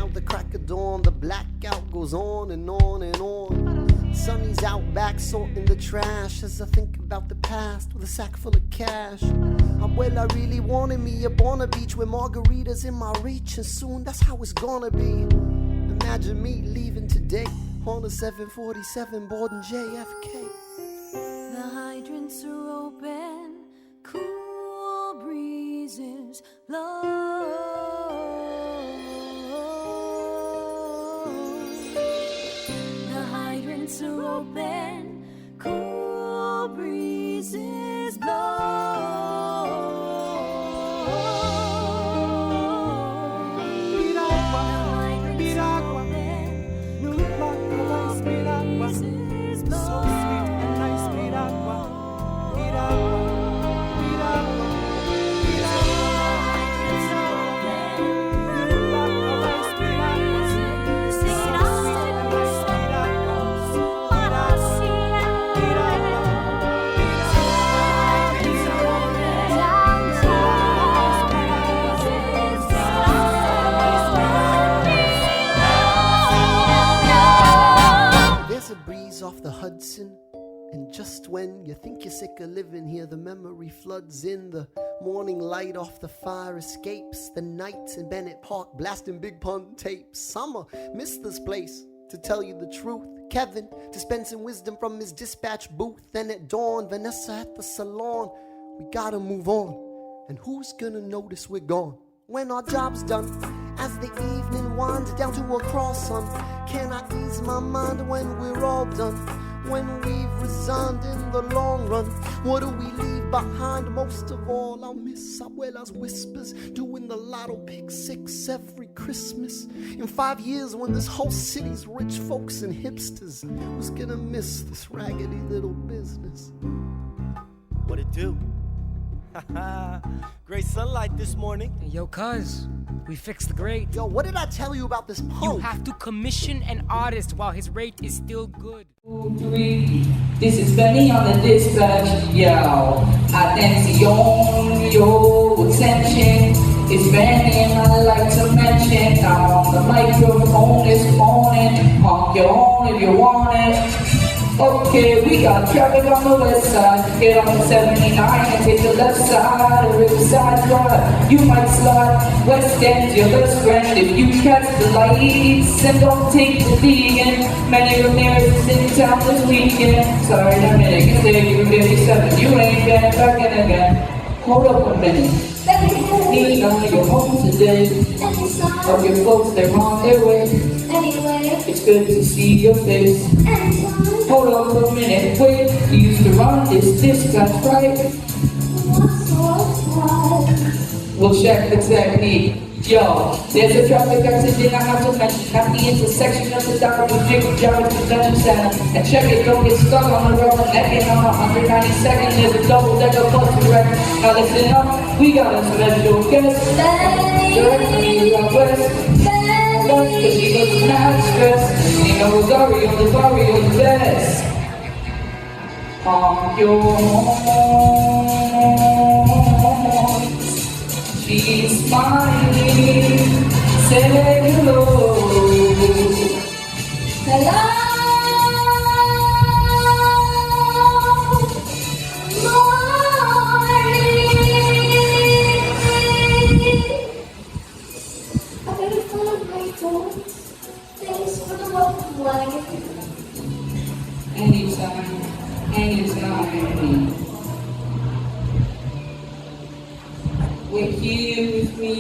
now the crack of dawn, the blackout goes on and on and on. Sonny's out back sorting the trash as I think about the past with a sack full of cash. Abuela really wanted me up on a beach with margaritas in my reach, and soon that's how it's gonna be. Imagine me leaving today on a 747 boarding JFK. The hydrants are open, cool breezes blow. The hydrants are open, cool breezes blow. Piragua, nunca más piragua. So sweet and nice piragua, piragua, piragua, There's a breeze off the Hudson, and just when you think you're sick of living here, the memory floods in. The morning light off the fire escapes, the nights in Bennett Park blasting Big Pun tapes. Summer missed this place, to tell you the truth. Kevin dispensing wisdom from his dispatch booth. Then at dawn, Vanessa at the salon. We gotta move on, and who's gonna notice we're gone when our job's done? As the evening winds down to a cross-sun, can I ease my mind when we're all done? When we've resigned in the long run, what do we leave behind? Most of all, I'll miss Abuela's whispers, doing the lotto pick 6 every Christmas. In 5 years, when this whole city's rich folks and hipsters, who's gonna miss this raggedy little business? What it do? Great sunlight this morning. Yo, cuz, we fixed the grade. Yo, what did I tell you about this punk? You have to commission an artist while his rate is still good. 2, 3, this is Benny on the dispatch, yo. Attention, yo, attention. It's Benny and I like to mention, I'm on the microphone this morning. Honk your horn if you want it. Okay, we got traffic on the west side. Get on the 79 and take the left side of Riverside Drive. You might slide West End's your best friend if you catch the lights and don't take the vegan. Many Ramirez is in town this weekend. Sorry, that minute you say you were 57. You ain't been back in again. Hold up a minute. Need on your home today. Of your folks, they're on their way. It's good to see your face. Hold up a minute, wait. You used to run this dispatch, right? We'll check the technique. Yo, there's a traffic accident I have to mention at the intersection of the dock with Jiggle Jarrett Convention Center. And check it, don't get stuck on the rubber necking on 192nd. There's a double-decker bus wreck. Now listen up, we got a special guest. Directly out west. Cause she looks mad stressed. You know Rosario, the barrio, the best. On your horn, she's smiling, say hello. Hello. Anytime, anytime. We're here with me.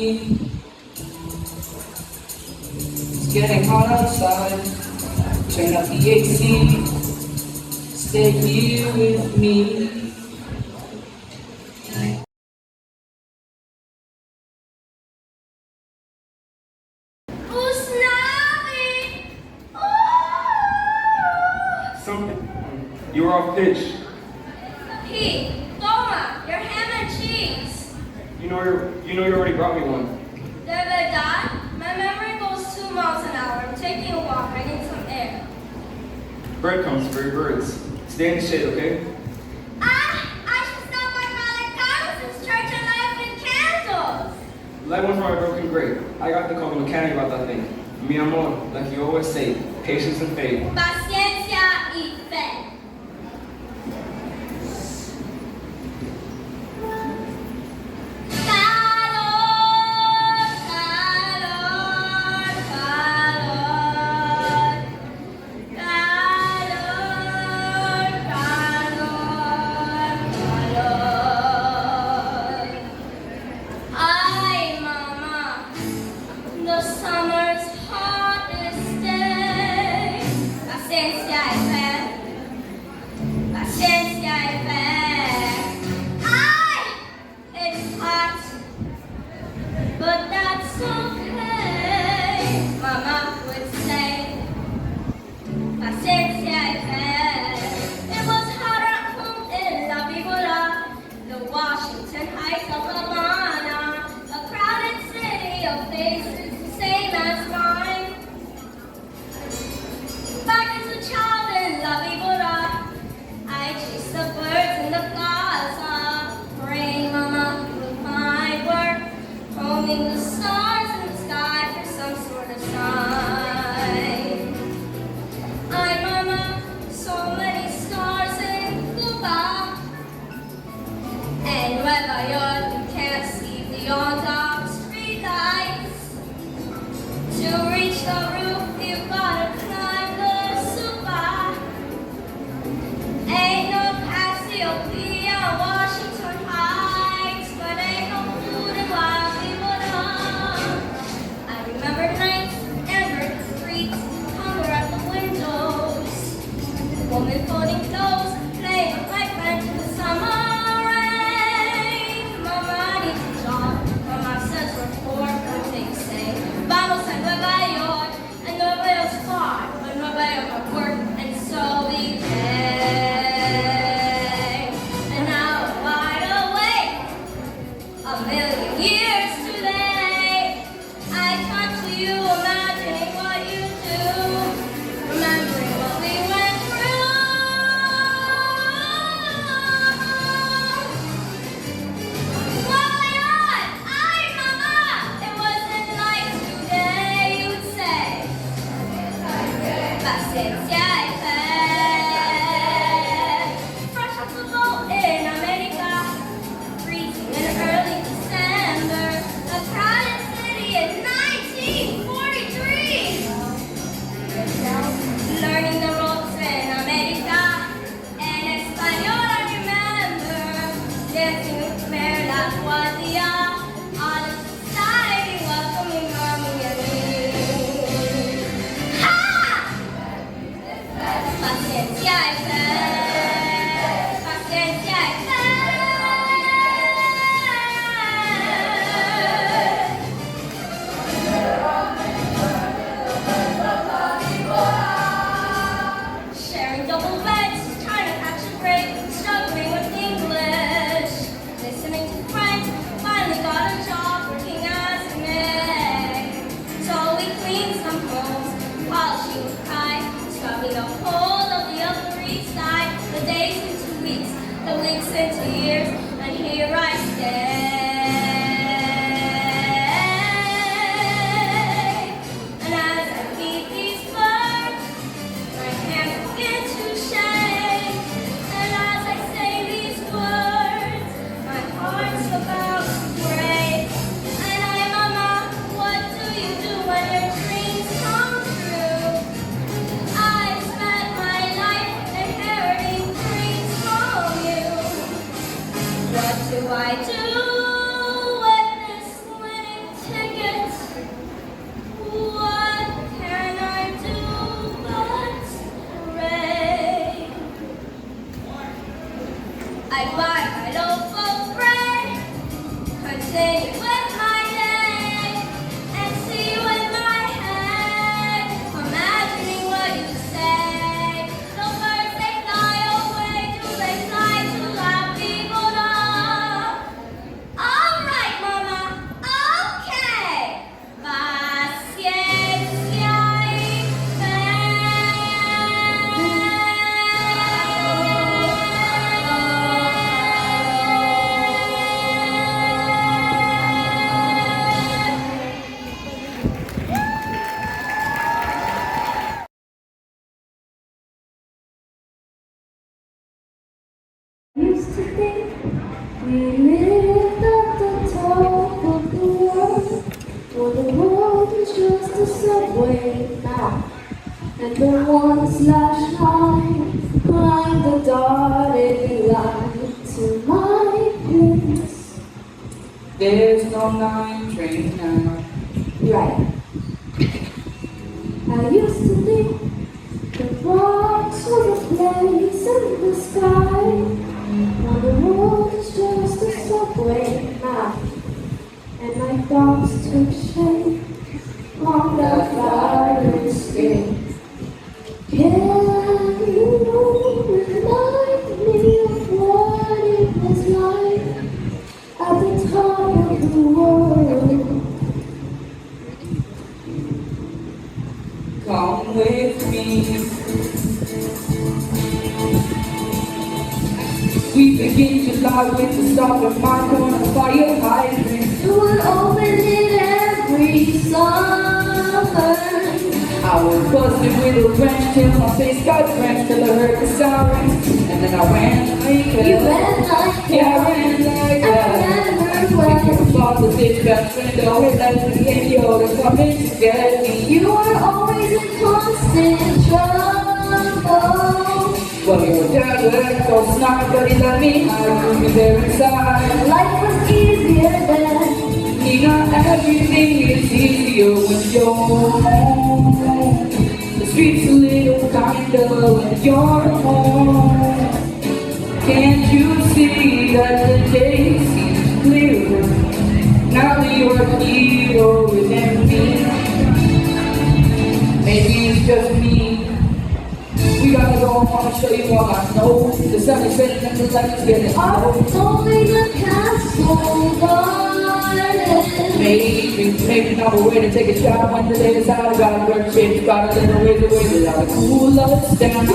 It's getting hot outside. Turn up the AC. Stay here with me. You were off pitch. Pete, toma, your ham and cheese. You know you already brought me one. De verdad? My memory goes 2 miles an hour. I'm taking a walk. I need some air. Breadcrumbs for your birds. Stay in the shade, okay? I should stop by Father Thomas's church and light up in candles. Light one for my broken grate. I got to call the mechanic about that thing. Mi amor, like you always say, patience and faith. Paciencia y fe. Calor, calor, calor. Calor, calor, calor. Ay, mama, the summer's hottest day. Paciencia y fe. Paciencia y fe. Ay, it's hot, but that's okay. Mama would say. Paciencia y fe. It was hot at home in La Vibora, the Washington Heights of Havana, a crowded city of faces the same as mine. Back as a child in La Vibora, I chased the birds in the plaza, praying Mama would find work, combing the stars in the sky for some sort of sign. Ay, mama, so many stars in Cuba. And Nueva York, you can't see beyond dark street lights. To reach the roof, you gotta climb the supa. Ain't no Cassiopeia, Washington Heights, but ain't no food in Wild People. I remember nights, amber streets, hunger at the windows. Woman folding clothes, playing with my friends in the summer rain. Mama, I need a job. Mama says we're poor, but they say vamos a Nueva York, and Nueva York's far, but Nueva York will work, and so we pay. And now I'm wide awake, a million years today. I talk to you, imagining what you do, remembering what we went through. Why not? Ay, mama, it wasn't like today, you'd say. Paciencia y fe. Fresh off the boat in America, freezing in early December, a crowded city in 1943. Learning the ropes in America, en español I remember, dancing with Mary La Guardia, all of society welcoming mommy and me. Ha! Paciencia y fe. Paciencia y fe. Sharing double beds, trying to catch a break, struggling with English. Listening to friends, finally got a job working as a maid. So we cleaned some homes while she would cry, scrubbing the whole of the Upper East Side. The days into weeks, the weeks into years, and here I stay. And as I feed these birds, my hands begin to shake, and as I say these words, my heart's about to break. And I, mama, what do you do when your dreams come true? subway now. And the ones last night climbed the dotted line to my place. There's no 9 train now. Right. I used to think the box was a place in the sky. Now the world is just a subway now. And my thoughts took shape on the fire escape. Can you remind me of what it was like at the top of the world? Come with me. We begin July with the stop of my corner fire hydrant. You would open it every summer. I was busted with a wrench till my face got drenched till I heard the sirens. And then I ran like that. You ran like that. Yeah, I ran like that. I remember Father the dispatch window, it left me in yours, coming to get me. you were always in constant trouble. Well, your dad was so smart, but he let me hide from there inside. Life was easier then. Nina, everything is easier when you're home. The streets a little kinder when you're home. Can't you see that the day seems clearer now that your hero is empty? Maybe it's just me. We gotta go, I wanna show you all I know. The sun is setting and the light is getting I low. was only the castle garden. Maybe now we're way to take a shot when the day is out. I gotta work shit, got a little ways away without a cool us down.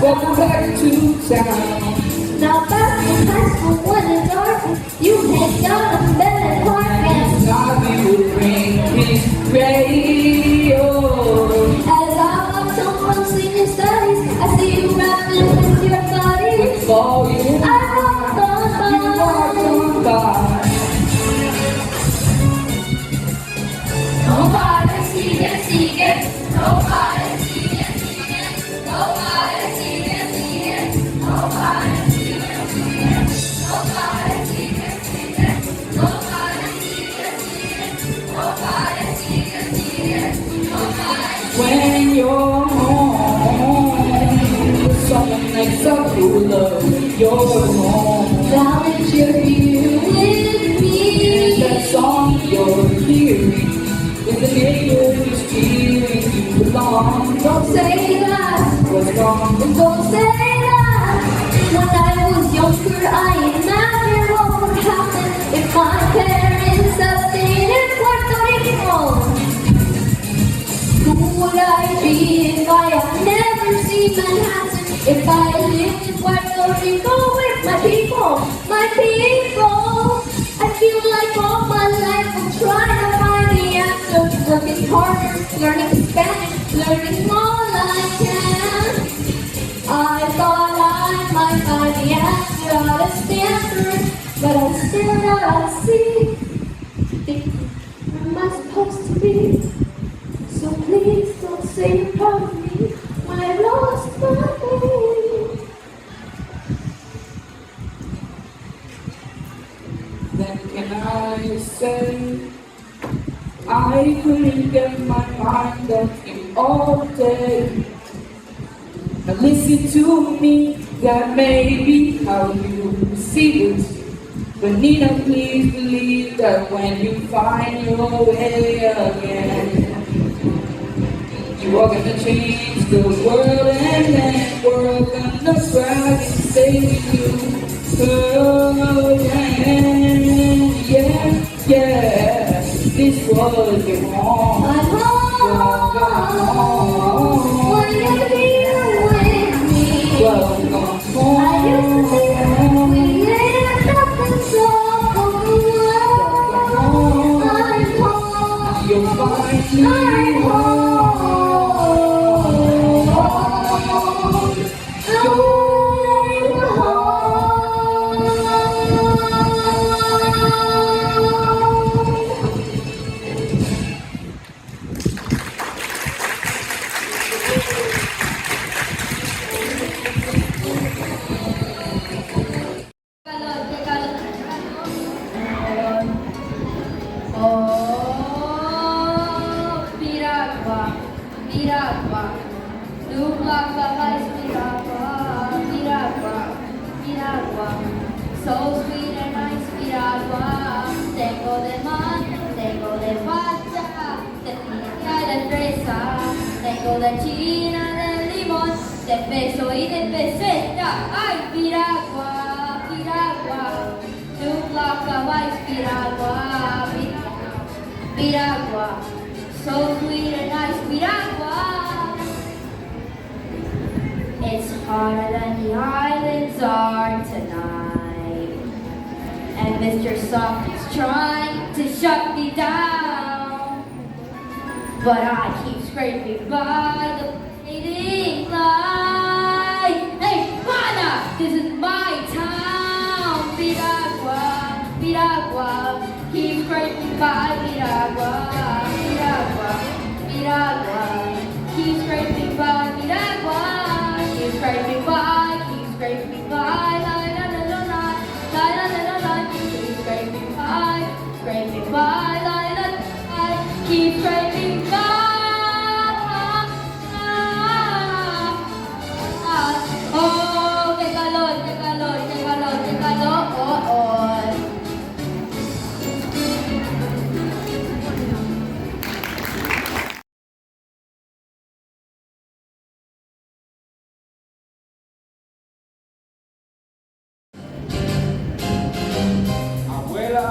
Welcome back to town. Now back in high school when it's dark, you hang down in bed and park and Now we will bring his radio. as I walk home from senior studies, I see you rapping with your buddies. For you, I walk on by. Nobody see it. Nobody see it. Nobody see it. Nobody see it. Nobody see it. Nobody see it. Nobody see it. Nobody. when you're home, with someone next up who loves your home. Now that you're here with me, That song you're hearing is the neighbors cheering you belong. don't say that. What's wrong? Don't say that. When I was younger, I imagined what would happen if my parents had stayed in Puerto Rico. Who would I be if I had never seen Manhattan? If I lived in Puerto Rico with my people, my people. I feel like all my life I'm trying to find the answer. Working harder, learning Spanish, learning all I can. I thought I might find the answer out of Stanford, but I still not see. Thinking, where am I supposed to be? So please don't say you're proud of me when I lost my baby. Then can I say I couldn't get my mind off you all day? Now listen to me, that may be how you see it. But Nina, please believe that when you find your way again, you are gonna change the world and then we're gonna try to save you. Oh, yeah, this was your home. I'm home when you're here with me. Welcome home. I used to think we lived up in Rockway. I'm home. You'll find me I'm home. piragua. Look like a ice piragua, piragua, piragua. So sweet and nice piragua. Tengo de mango, tengo de guacha, de piña y de fresa. Tengo de china, de limón, de peso y de peseta. Ay, piragua, piragua. Look like a ice piragua, piragua, piragua. So sweet and nice piragua. It's hotter than the islands are tonight. And Mr. Soft is trying to shut me down. But I keep scraping by the fading light. Hey, Pana, this is my town. Piragua, piragua. Keep scraping by piragua, piragua, piragua. Keep scraping by piragua. Keep scraping by, keep scraping by, la la la la la, la la la la la. Keep scraping by, la la la la. Keep scraping by. Oh, qué calor, qué calor, qué calor, qué calor. Oh, oh. Abuela.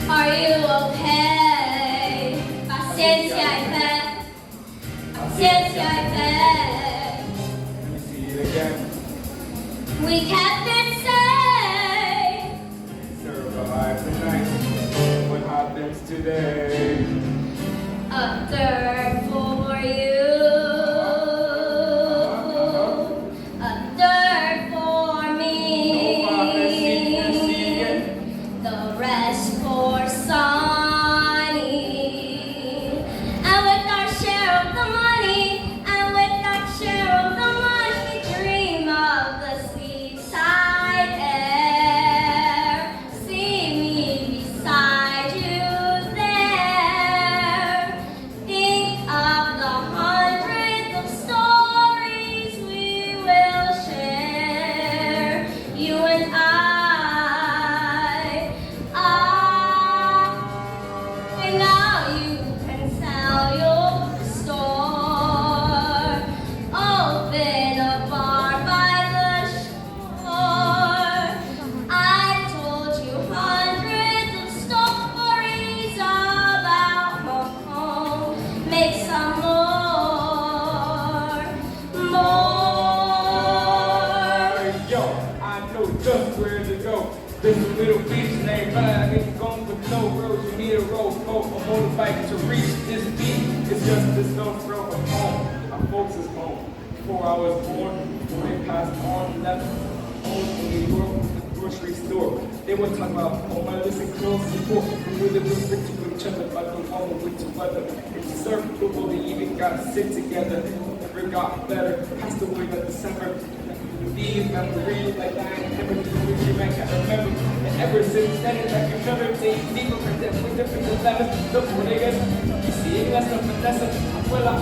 Are you okay? Paciencia y fe. Paciencia y fe. Let me see it again. We kept it safe. Survive the night. What happens today? A third for you. A third for me. The rest for Sonny. And with our share of the money, and with our share of the money, dream of the seaside air. See me beside you there. Think of the hundreds of stories we will share. You and I. Now you can sell your store. Open a bar by the shore. I told you hundreds of stories about home. Make some more. Yo, I know just where to go. There's a little beach named Bag. If you're going with no roads, you need a rowboat or motorbike to reach this beach. It's just a stone's throw from home. Our folks is home. Before I was born, before they passed on, left home in New York with the grocery store. They would talk about, oh my, listen close support. We really was rich to each other, but the woman with the weather. It's circlable, they even got sick together. Never got better. Passed away that December. These memories like I ain't never knew which you might can't remember. And ever since then, it's like another day deeper from that with different 11. Look what it is. You see it, that's the Vanessa. Abuela.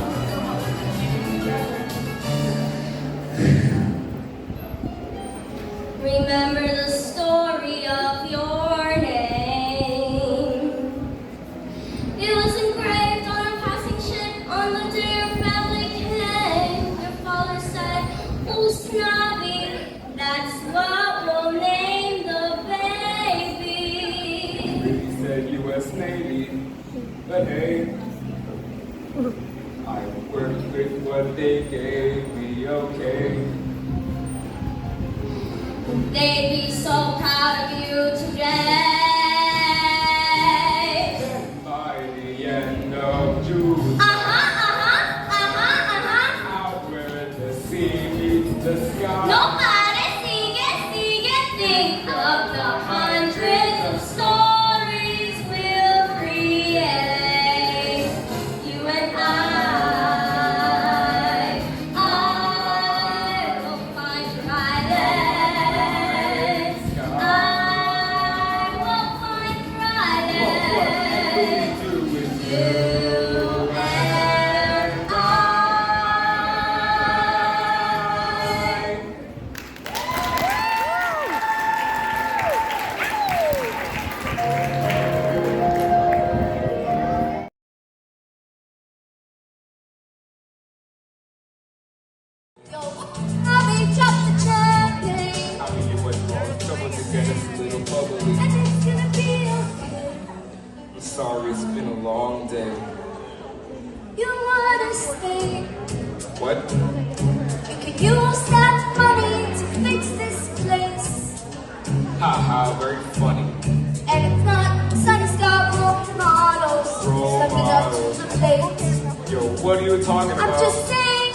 Remember the story of your name. It was engraved on a passing ship on the day your family came. Your father said, Usnavi, that's what we'll name the baby. He said U.S. Navy, but hey, I worked with what they gave me, okay. They'd be so proud of you today. By the end of June, out where the sea meets the sky. Nobody think of the hundreds of stories we'll create. You and I will find your islands. I say? You wanna stay. What? We could use that money to fix this place. Haha, very funny. And it's not sunny sky role models. Role Stuck it up models. to the plate. Yo, what are you talking about? I'm just saying,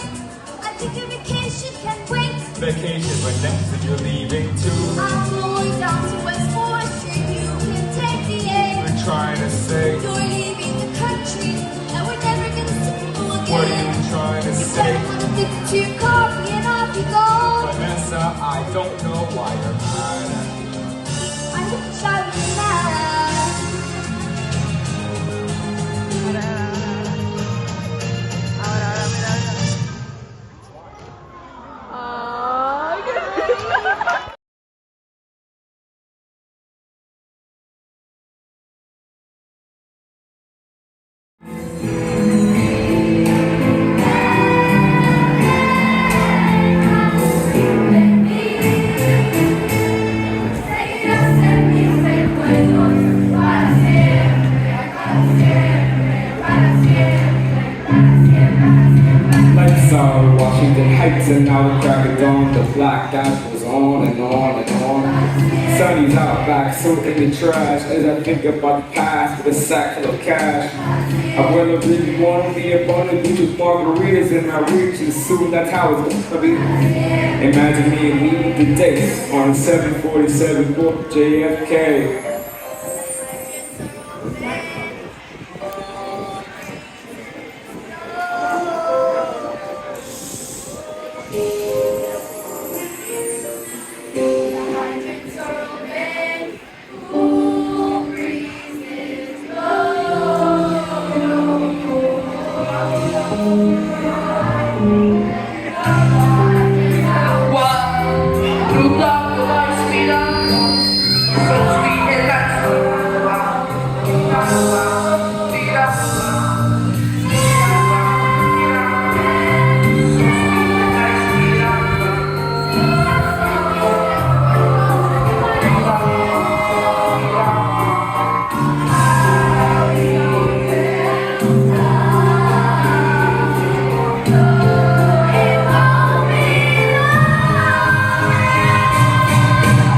I think your vacation can wait. Vacation, but next to you're leaving too. I'm going down to West 4th Street. You can take the A. We're trying to say, You're leaving the country, and we're never gonna see you again. what are you trying to You say? better put a ticket to your coffee and off you go. Vanessa, I don't know why you're mad at me. I'm just shouting mad. Lights on Washington Heights and now the crack of dawn. The black ash was on and on and on. Sunny's out back, so in the trash. As I think about the past with a sack full of cash. I will really want to be a bundle beach with margaritas in my reach, and soon that's how it's gonna be. Imagine me and leaving the day on 747 JFK.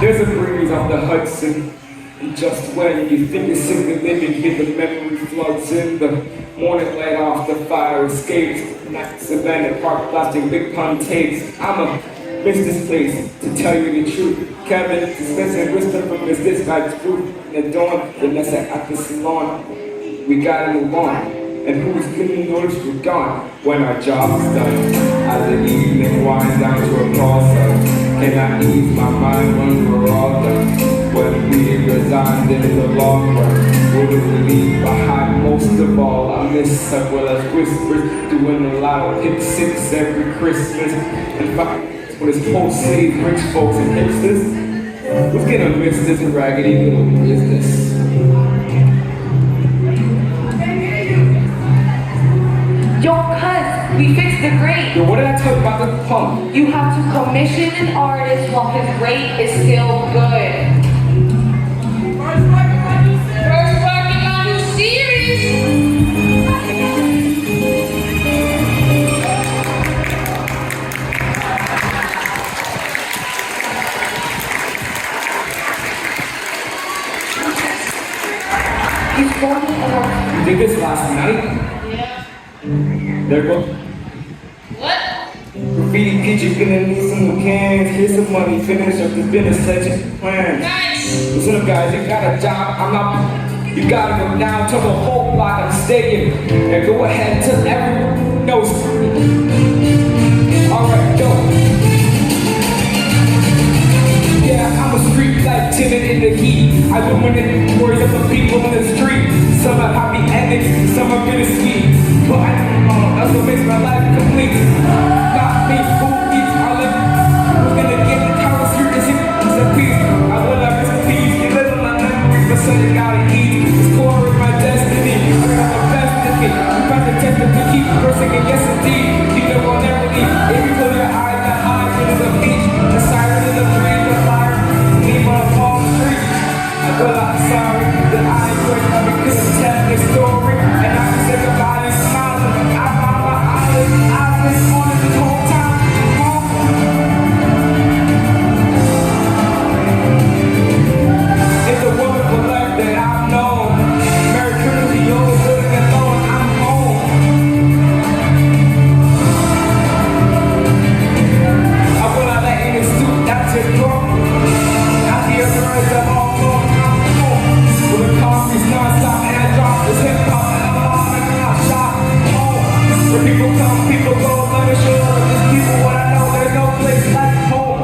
There's a breeze off the Hudson, and just when you think you're sick of living here, the memory floods in. The morning light off, the fire escapes. Nights abandoned park, plastic big pun tapes. I'ma miss this place, to tell you the truth. Kevin, dispensing wisdom from his this night's fruit. In the dawn, Vanessa at the salon. We gotta move on, and who's gonna notice we're gone when our job's done? As the evening winds down to a call sign. Can I ease my mind when we're all done? When we resigned in the long run, what do we leave behind? Most of all, I miss as well as whispers, doing a lot of hip six every Christmas. And fight with his post-slave rich folks and hipsters. Who's gonna miss this raggedy little business? Yo, cuz, we fixed the grade. Yo, what did I tell you about the pump? You have to commission an artist while his rate is still good. First working on new series. He's going You did this last night? There go. What? Graffiti kitchen, gonna need some new cans. Here's some money, finish up this business section plan. Nice. Listen up guys, you got a job, I'm not. You gotta go down to the whole block, I'm staying. And go ahead till everyone knows. Alright, go. Yeah, I'm a street life timid in the heat. I illuminate words of the people in the street. Some are happy endings, some are bittersweet. But I don't know, that's what makes my life complete. Not me, who eats our living? Who's gonna get the power street and it's a piece? I will have rest in peace, you live in my memories, but something gotta eat. It's core of my destiny, I got the best in me. You got the test to keep cursing and yes indeed. You know I'll never leave. If you close your eyes, the high is a beach. The siren is a breeze, the fire. Leave on a palm tree. I feel I'm sorry that I ain't great, I couldn't tell this story. And I'm people come, people go, let me show all of these people what I know. There's no place like home.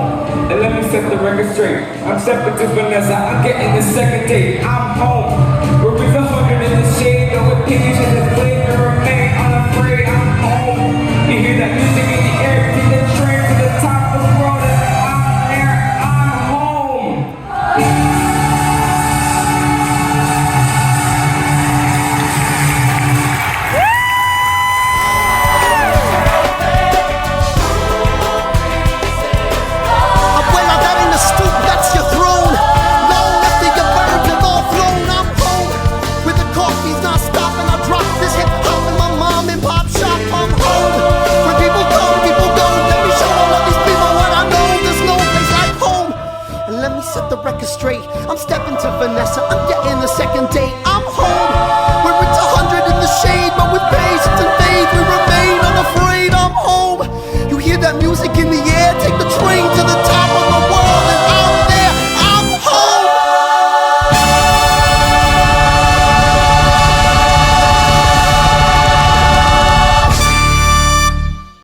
And let me set the record straight. I'm stepping to Vanessa, I'm getting the second date. I'm home. Where is 100 in the shade, no occasion to play to remain unafraid. I'm home. You hear that music in the air, take the train to the top of the world, and I'm there. I'm home. Abuela, that ain't a stoop, that's your throne. Long after your birds have all flown, I'm home. With the coffee's not stopping, I drop this hip hop in my mom and pop shop. I'm home. When people come, people go. Let me show all of these people what I know. There's no place like home. And let me set the record straight. I'm stepping to Vanessa, I'm getting the second date. I'm home. Where it's 100 in the shade, but with patience and faith we remain